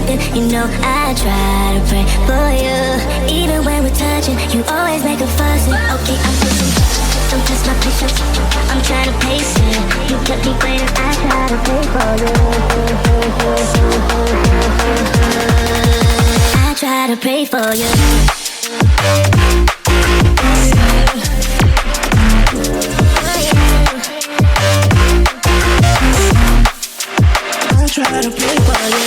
something, you know I try to pray for you. Even when we're touching, you always make a fuss. Okay, I'm pushing, don't test my patience, I'm trying to pace it. You kept me waiting, I try to pray for you. I try to pray for you. Try to play for you.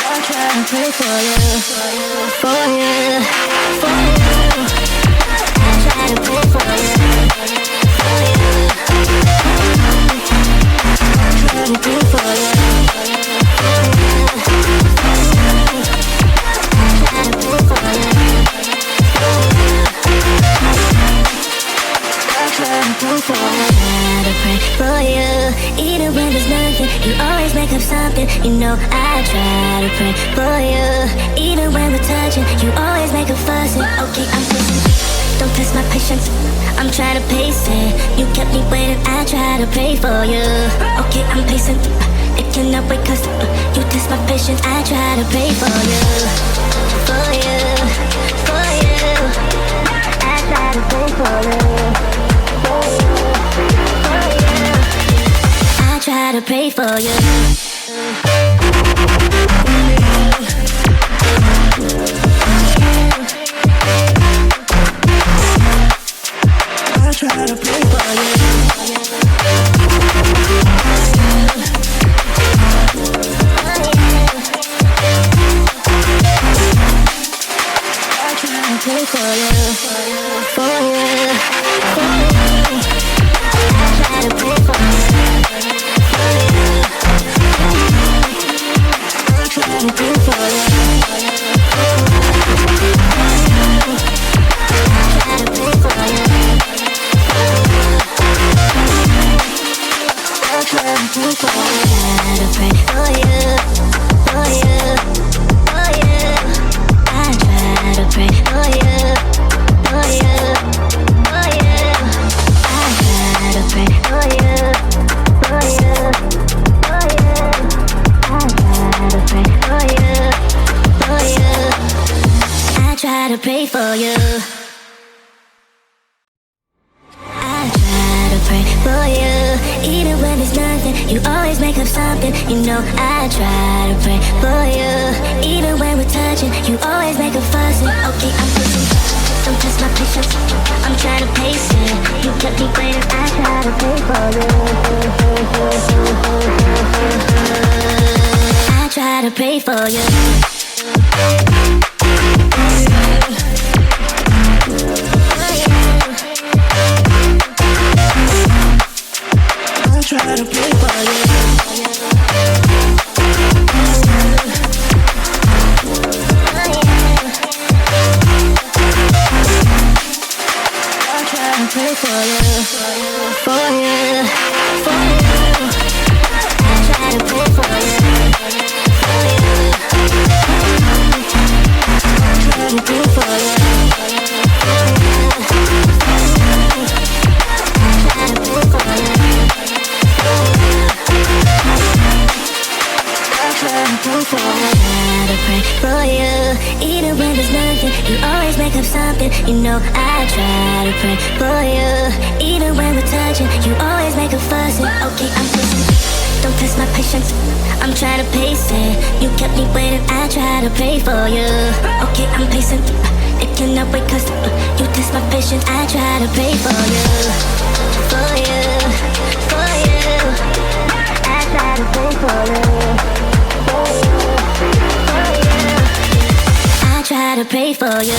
I try to play for you, for you, for you. I try to play for you, for you. I try to play for you, for you. I try to play for you. I pray for you, even when there's nothing, you always make up something. You know I try to pray for you, even when we're touching, you always make a fuss. Okay, I'm patient, don't test my patience, I'm trying to pace it. You kept me waiting, I try to pray for you. Okay, I'm patient, it cannot wait 'cause you test my patience. I try to pray for you, for you, for you. I try to pray for you. I try to pray for you. I try to pray for you. I try to pray for you, for you, for you. I try to pray for you. I try to pray for you. I try to pray for you. I try to pray for you. For you, for you. I try to pray for you, for you, for you. I try to pray for you, for you, for you. I try to pray for you, for you. I try to pray for you. I try to pray for you, even when there's nothing, you always make up something. You know I try to pray for you, even when we're touching, you always make a fuss. Okay, I'm pushing, don't test my patience, I'm trying to pace it. You kept me waiting, I try to pray for you. I try to pray for you. I try to pray for you. I try to pray for you, for you, for you. I try to pray for you, for you. I try to pray for you, for you. I try to pray for you. I pray for you, even when there's nothing, you always make up something. You know I try to pray for you, even when we're touching, you always make a fuss. Okay, I'm patient, don't test my patience, I'm trying to pace it. You kept me waiting, I try to pray for you. Okay, I'm patient, it cannot wait 'cause you test my patience. I try to pray for you, for you, for you. I try to pray for you. I try to pray for you.